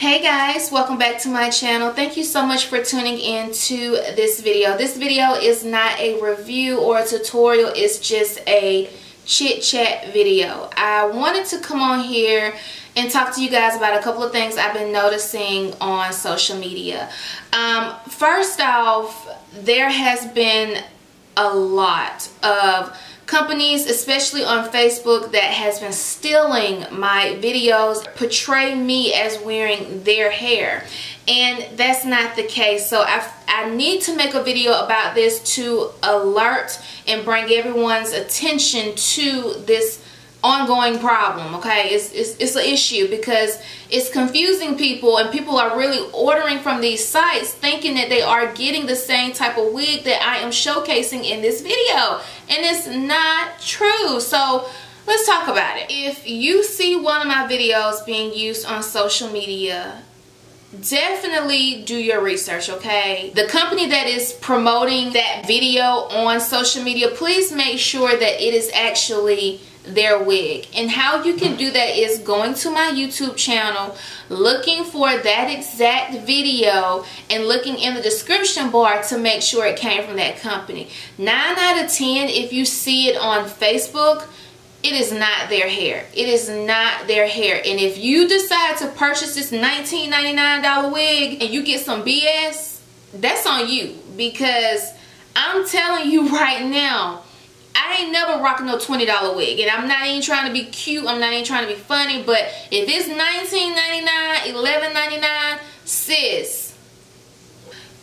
Hey guys, welcome back to my channel. Thank you so much for tuning in to this video. This video is not a review or a tutorial, it's just a chit chat video. I wanted to come on here and talk to you guys about a couple of things I've been noticing on social media. First off, there has been a lot of companies, especially on Facebook, that has been stealing my videos, portray me as wearing their hair, and that's not the case. So I need to make a video about this to alert and bring everyone's attention to this ongoing problem. Okay, it's an issue because it's confusing people, and people are really ordering from these sites thinking that they are getting the same type of wig that I am showcasing in this video, and it's not true. So let's talk about it. If you see one of my videos being used on social media, definitely do your research, okay? The company that is promoting that video on social media, please make sure that it is actually their wig. And how you can do that is going to my YouTube channel, looking for that exact video, and looking in the description bar to make sure it came from that company. 9 out of 10, if you see it on Facebook, it is not their hair. It is not their hair. And if you decide to purchase this $19.99 wig and you get some BS, that's on you. Because I'm telling you right now, I ain't never rocking no $20 wig, and I'm not even trying to be cute, I'm not even trying to be funny, but if it's $19.99, $11.99, sis,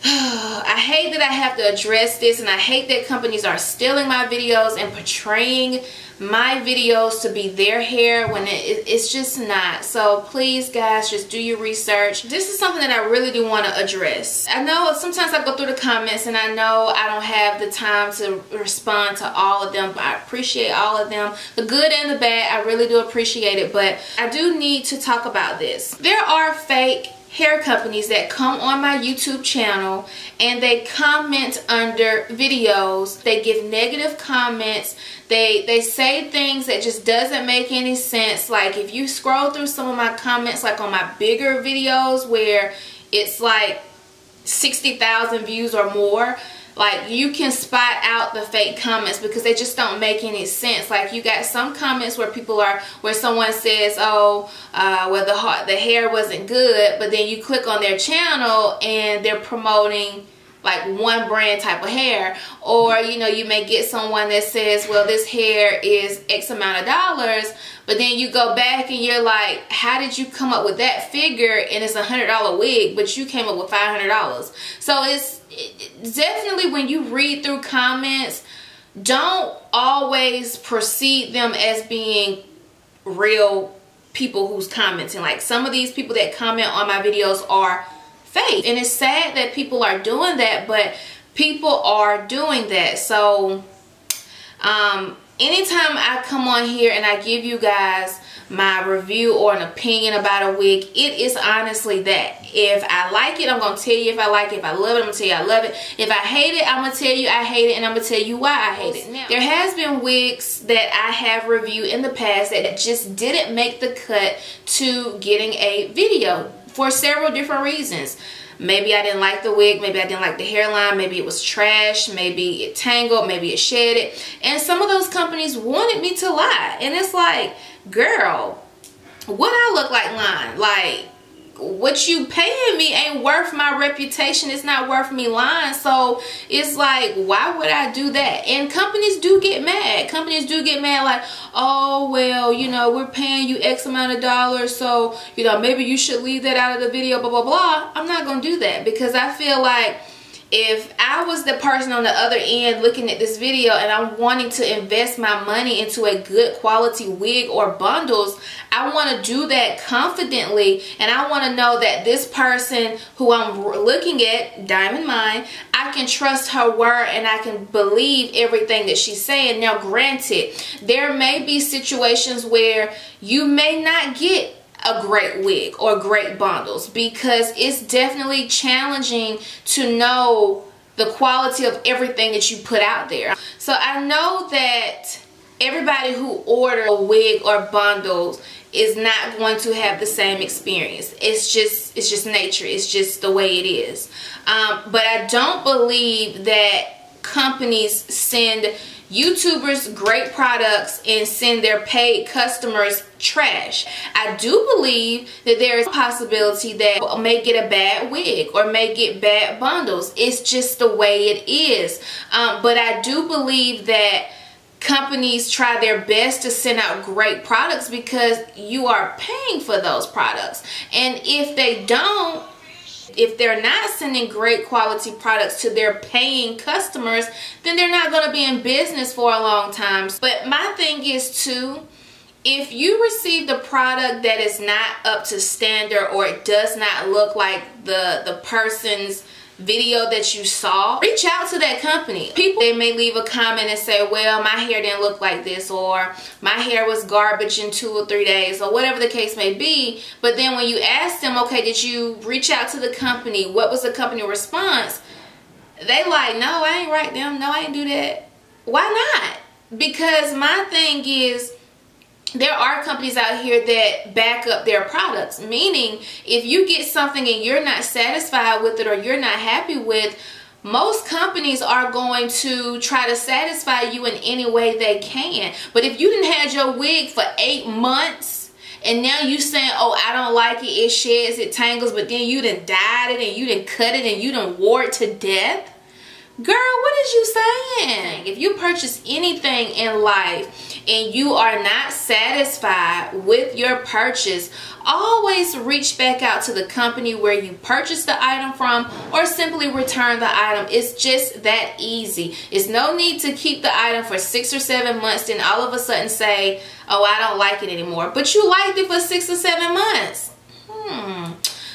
I hate that I have to address this, and I hate that companies are stealing my videos and portraying my videos to be their hair when it's just not. So please guys, just do your research. This is something that I really do want to address. I know sometimes I go through the comments and I know I don't have the time to respond to all of them, but I appreciate all of them, the good and the bad. I really do appreciate it, but I do need to talk about this. There are fake hair companies that come on my YouTube channel and they comment under videos. They give negative comments. They say things that just doesn't make any sense. Like if you scroll through some of my comments, like on my bigger videos where it's like 60,000 views or more, like you can spot out the fake comments because they just don't make any sense. Like you got some comments where where someone says, oh, well the hair wasn't good, but then you click on their channel and they're promoting like one brand type of hair. Or you know, you may get someone that says, well, this hair is X amount of dollars, but then you go back and you're like, how did you come up with that figure, and it's $100 wig, but you came up with $500. So it's definitely, when you read through comments, don't always perceive them as being real people who's commenting. Like some of these people that comment on my videos are fake, and it's sad that people are doing that, but people are doing that. So anytime I come on here and I give you guys my review or an opinion about a wig, it is honestly that. If I like it, I'm going to tell you if I like it. If I love it, I'm going to tell you I love it. If I hate it, I'm going to tell you I hate it, and I'm going to tell you why I hate it. Now, there has been wigs that I have reviewed in the past that just didn't make the cut to getting a video for several different reasons. Maybe I didn't like the wig, maybe I didn't like the hairline, maybe it was trash, maybe it tangled, maybe it shedded. And some of those companies wanted me to lie. And it's like, girl, what I look like lying? Like, what you paying me ain't worth my reputation. It's not worth me lying. So it's like, why would I do that? And companies do get mad. Companies do get mad, like, oh, well, you know, we're paying you X amount of dollars, so, you know, maybe you should leave that out of the video, blah, blah, blah. I'm not going to do that, because I feel like if I was the person on the other end looking at this video and I'm wanting to invest my money into a good quality wig or bundles, I want to do that confidently, and I want to know that this person who I'm looking at, Diamond Mine, I can trust her word and I can believe everything that she's saying. Now granted, there may be situations where you may not get a great wig or great bundles, because it's definitely challenging to know the quality of everything that you put out there. So I know that everybody who orders a wig or bundles is not going to have the same experience. It's just nature. It's just the way it is. But I don't believe that companies send YouTubers great products and send their paid customers trash. I do believe that there is a possibility that may get a bad wig or may get bad bundles. It's just the way it is. But I do believe that companies try their best to send out great products because you are paying for those products. And if they don't, if they're not sending great quality products to their paying customers, then they're not going to be in business for a long time. But my thing is too, if you received a product that is not up to standard or it does not look like the person's video that you saw, reach out to that company. People, they may leave a comment and say, well, my hair didn't look like this, or my hair was garbage in 2 or 3 days, or whatever the case may be. But then when you ask them, okay, did you reach out to the company? What was the company response? They like, no, I ain't write them. No, I ain't do that. Why not? Because my thing is, there are companies out here that back up their products, meaning if you get something and you're not satisfied with it or you're not happy with, most companies are going to try to satisfy you in any way they can. But if you didn't have your wig for 8 months and now you saying, oh, I don't like it, it sheds, it tangles, but then you done dyed it and you done cut it and you done wore it to death, girl, what is you saying? If you purchase anything in life and you are not satisfied with your purchase, always reach back out to the company where you purchased the item from or simply return the item. It's just that easy. It's no need to keep the item for 6 or 7 months then all of a sudden say, oh, I don't like it anymore. But you liked it for 6 or 7 months.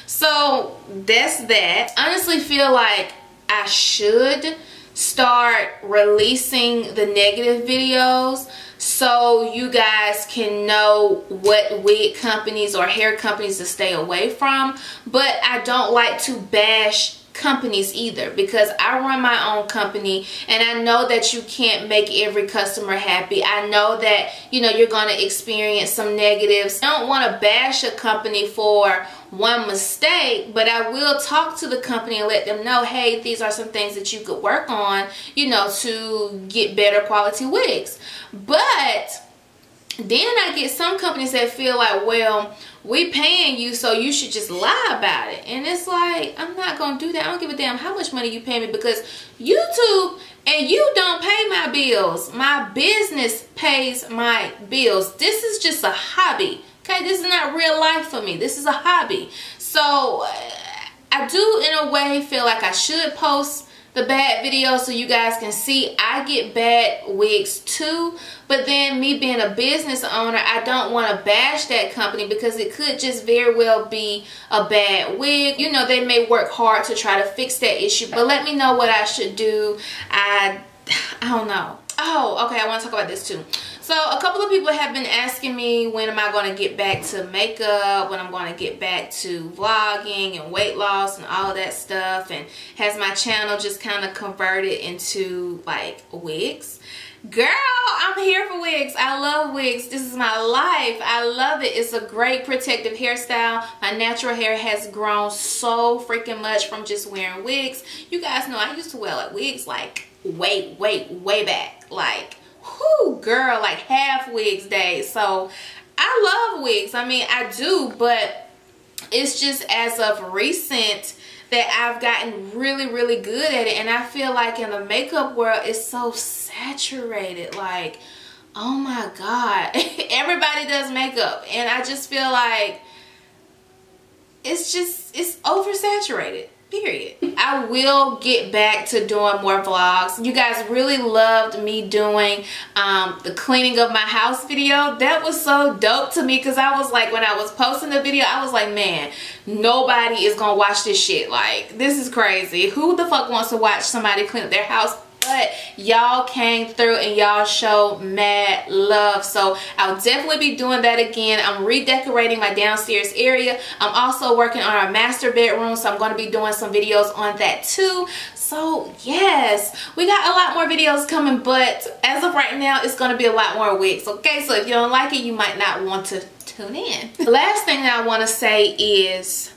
So that's that. I honestly feel like I should start releasing the negative videos so you guys can know what wig companies or hair companies to stay away from. But I don't like to bash companies either, because I run my own company and I know that you can't make every customer happy. I know that, you know, you're going to experience some negatives. I don't want to bash a company for one mistake, but I will talk to the company and let them know, hey, these are some things that you could work on, you know, to get better quality wigs. But then I get some companies that feel like, well, we paying you, so you should just lie about it. And it's like, I'm not gonna do that. I don't give a damn how much money you pay me, because YouTube and you don't pay my bills. My business pays my bills. This is just a hobby. Okay, this is not real life for me. This is a hobby. So I do in a way feel like I should post the bad videos so you guys can see I get bad wigs too. But then me being a business owner, I don't want to bash that company because it could just very well be a bad wig. You know, they may work hard to try to fix that issue, but let me know what I should do. I don't know. Oh, okay, I want to talk about this too. So a couple of people have been asking me, when am I going to get back to makeup, when I'm going to get back to vlogging and weight loss and all of that stuff, and has my channel just kind of converted into like wigs? Girl, I'm here for wigs. I love wigs. This is my life. I love it. It's a great protective hairstyle. My natural hair has grown so freaking much from just wearing wigs. You guys know I used to wear like wigs like way back, like whoo, girl, like half wigs days. So I love wigs. I mean, I do, but it's just as of recent that I've gotten really good at it. And I feel like in the makeup world, it's so saturated. Like, oh my God, everybody does makeup, and I just feel like it's oversaturated. Period. I will get back to doing more vlogs. You guys really loved me doing the cleaning of my house video. That was so dope to me, because I was like, when I was posting the video, I was like, man, nobody is gonna watch this shit. Like, this is crazy. Who the fuck wants to watch somebody clean up their house? But y'all came through and y'all showed mad love, so I'll definitely be doing that again. I'm redecorating my downstairs area. I'm also working on our master bedroom, so I'm going to be doing some videos on that too. So yes, we got a lot more videos coming, but as of right now, it's going to be a lot more wigs. Okay, so if you don't like it, you might not want to tune in. The last thing that I want to say is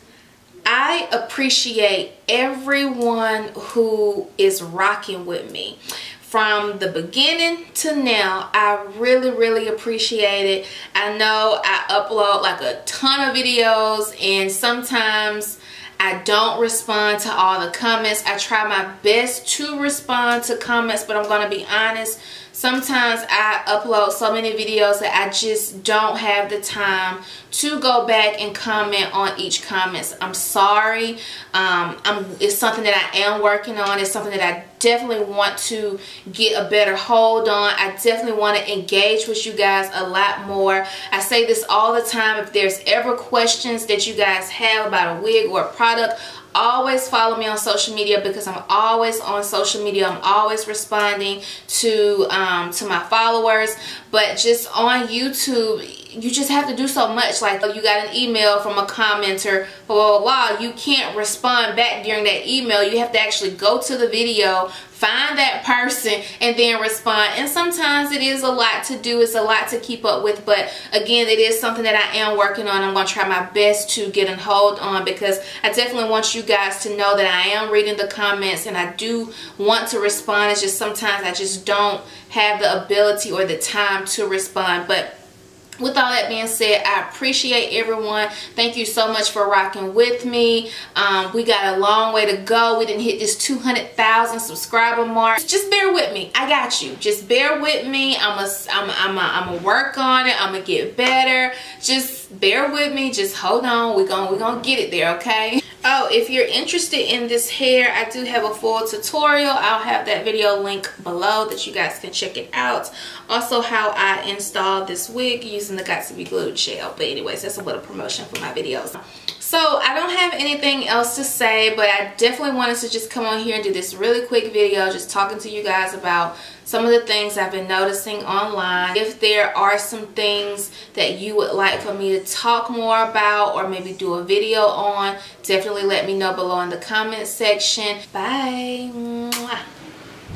I appreciate everyone who is rocking with me. From the beginning to now, I really appreciate it. I know I upload like a ton of videos and sometimes I don't respond to all the comments. I try my best to respond to comments, but I'm going to be honest, sometimes I upload so many videos that I just don't have the time to go back and comment on each comment. I'm sorry. It's something that I am working on. It's something that I definitely want to get a better hold on. I definitely want to engage with you guys a lot more. I say this all the time. If there's ever questions that you guys have about a wig or a product, always follow me on social media, because I'm always on social media. I'm always responding to my followers. But just on YouTube, you just have to do so much. Like, you got an email from a commenter, blah blah blah, you can't respond back during that email. You have to actually go to the video, find that person, and then respond. And sometimes it is a lot to do. It's a lot to keep up with. But again, it is something that I am working on. I'm going to try my best to get a hold on, because I definitely want you guys to know that I am reading the comments and I do want to respond. It's just sometimes I just don't have the ability or the time to respond. But with all that being said, I appreciate everyone. Thank you so much for rocking with me. We got a long way to go. We didn't hit this 200,000 subscriber mark. Just bear with me. I got you. Just bear with me. I'm a work on it. I'm gonna get better. Just bear with me. Just hold on. We're gonna get it there, okay? Oh, if you're interested in this hair, I do have a full tutorial. I'll have that video link below that you guys can check it out. Also, how I installed this wig using the Got to Be Glued gel. But anyways, that's a little promotion for my videos. So I don't have anything else to say, but I definitely wanted to just come on here and do this really quick video, just talking to you guys about some of the things I've been noticing online. If there are some things that you would like for me to talk more about or maybe do a video on, definitely let me know below in the comment section. Bye. Mwah.